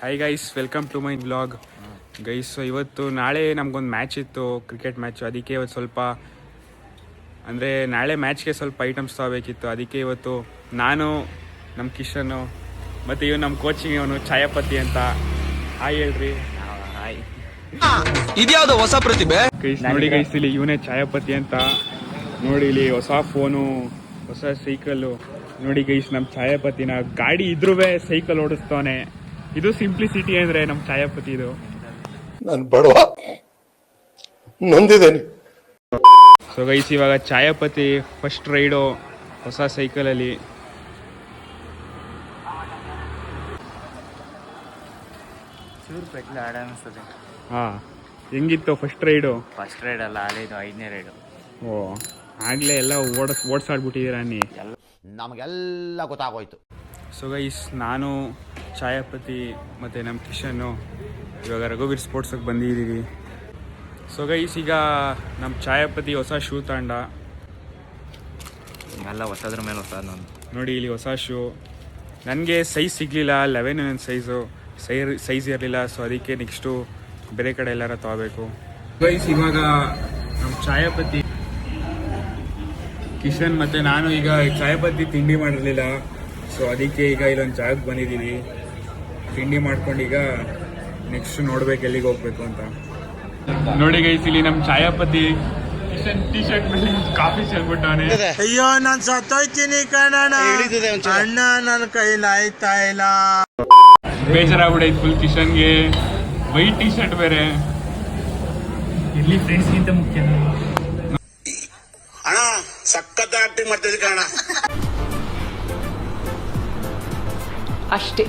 Hi guys, welcome to my vlog. Guys, ಇವತ್ತು ನಾಳೆ ನಮಗೊಂದು ಮ್ಯಾಚ್ ಇತ್ತು, ಕ್ರಿಕೆಟ್ ಮ್ಯಾಚು. ಅದಕ್ಕೆ ಇವತ್ತು ಸ್ವಲ್ಪ ಅಂದರೆ ನಾಳೆ ಮ್ಯಾಚ್ಗೆ ಸ್ವಲ್ಪ ಐಟಮ್ಸ್ ತಗೋಬೇಕಿತ್ತು. ಅದಕ್ಕೆ ಇವತ್ತು ನಾನು, ನಮ್ಮ ಕಿಶನ್ನು ಮತ್ತು ಇವ್ ನಮ್ಮ ಕೋಚಿಂಗ್ ಇವನು ಛಾಯಾಪತಿ ಅಂತ. ಹಾಯ್ ಹೇಳ್ರಿ. ಹಾಯ್. ಇದ್ಯಾವುದು ಹೊಸ ಪ್ರತಿಭೆ? ಗೈಸ್ ನೋಡಿ ಗೈಸ್, ಇಲ್ಲಿ ಇವನೇ ಛಾಯಾಪತಿ ಅಂತ. ನೋಡಿ ಇಲ್ಲಿ ಹೊಸ ಫೋನು, ಹೊಸ ಸೈಕಲ್ಲು. ನೋಡಿ ಗೈಸ್, ನಮ್ಮ ಛಾಯಾಪತಿನ ಗಾಡಿ ಇದ್ರೂ ಸೈಕಲ್ ಓಡಿಸ್ತಾನೆ. ಇದು ಸಿಂಪ್ಲಿಸಿಟಿ ಅಂದ್ರೆ ನಮ್ಮ ಛಾಯಾಪತಿ. ಇದು ನಾನು ಬಡವ, ನೊಂದಿದ್ದೇನೆ. ಸೊ ಗೈಸ್, ಇವಾಗ ಛಾಯಾಪತಿ ಫಸ್ಟ್ ರೈಡು ಹೊಸ ಸೈಕಲಲ್ಲಿ. ಹಾಂ, ಹೆಂಗಿತ್ತು ಫಸ್ಟ್ ರೈಡು? ಫಸ್ಟ್ ರೈಡ್ ಅಲ್ಲ, ಅಲ್ಲಿದು 5ನೇ ರೈಡು. ಓ, ಆಗಲೇ ಎಲ್ಲ ಓಡಿಸಾಡ್ಬಿಟ್ಟಿದ್ದೀರಾ ನೀ. ನಮಗೆಲ್ಲ ಗೊತ್ತಾಗೋಯ್ತು. ಸೊ ಗೈಸ್, ನಾನು ಛಾಯಾಪತಿ ಮತ್ತು ನಮ್ಮ ಕಿಶನ್ನು ಇವಾಗ ರಘುವೀರ್ ಸ್ಪೋರ್ಟ್ಸಿಗೆ ಬಂದಿದ್ದೀವಿ. ಸೊ ಗೈಸ್, ಈಗ ನಮ್ಮ ಛಾಯಾಪತಿ ಹೊಸ ಶೂ ತಗೊಂಡ. ಎಲ್ಲ ಹೊಸದ್ರ ಮೇಲೆ ಹೊಸ. ನೋಡಿ ಇಲ್ಲಿ ಹೊಸ ಶೂ. ನನಗೆ ಸೈಜ್ ಸಿಗಲಿಲ್ಲ, 11 ನನ್ನ ಸೈಜ್ ಇರಲಿಲ್ಲ. ಸೊ ಅದಕ್ಕೆ ನೆಕ್ಸ್ಟು ಬೇರೆ ಕಡೆ ಎಲ್ಲಾರ ತಗೋಬೇಕು. ಗೈಸ್, ಇವಾಗ ನಮ್ಮ ಛಾಯಾಪತಿ ಕಿಶನ್ ಮತ್ತು ನಾನು ಈಗ ಛಾಯಾಪತಿ ತಿಂಡಿ ಮಾಡಿರಲಿಲ್ಲ. ಸೊ ಅದಕ್ಕೆ ಈಗ ಇಲ್ಲೊಂದು ಜಾಗಕ್ಕೆ ಬಂದಿದ್ದೀವಿ. ತಿಂಡಿ ಮಾಡ್ಕೊಂಡು ಈಗ ನೆಕ್ಸ್ಟ್ ನೋಡ್ಬೇಕು ಎಲ್ಲಿಗೆ ಹೋಗ್ಬೇಕು ಅಂತ. ನೋಡಿ ಗೈಸ್, ಇಲ್ಲಿ ನಮ್ಮ ಛಾಯಾಪತಿ ಕಿಶನ್ ಟೀ ಶರ್ಟ್ ಮೇಲೆ ಕಾಫಿ ಚೆಲ್ಬಿಟ್ಟವನೆ. ಅಯ್ಯೋ, ನಾನ್ ಸತ್ತೋಯ್ತೀನಿ ಕಣಣ್ಣ, ಅಣ್ಣ ನನ್ನ ಕೈಲಾಯ್ತಾ ಇಲ್ಲ. ಬೇಜಾರಾಗ್ಬಿಡೈತೆ ಫುಲ್ ಕಿಶನ್ಗೆ. ವೈಟ್ ಟೀ ಶರ್ಟ್ ಬೇರೆ. ಇಲ್ಲಿ ಫ್ರೆಂಡ್ಸ್ಗಿಂತ ಮುಖ್ಯ ಅಣ್ಣ, ಸಖತ್ ಆಕ್ಟಿಂಗ್ ಮಾಡ್ತಿದ್ದೆ ಕಣ. ಅಷ್ಟೇ.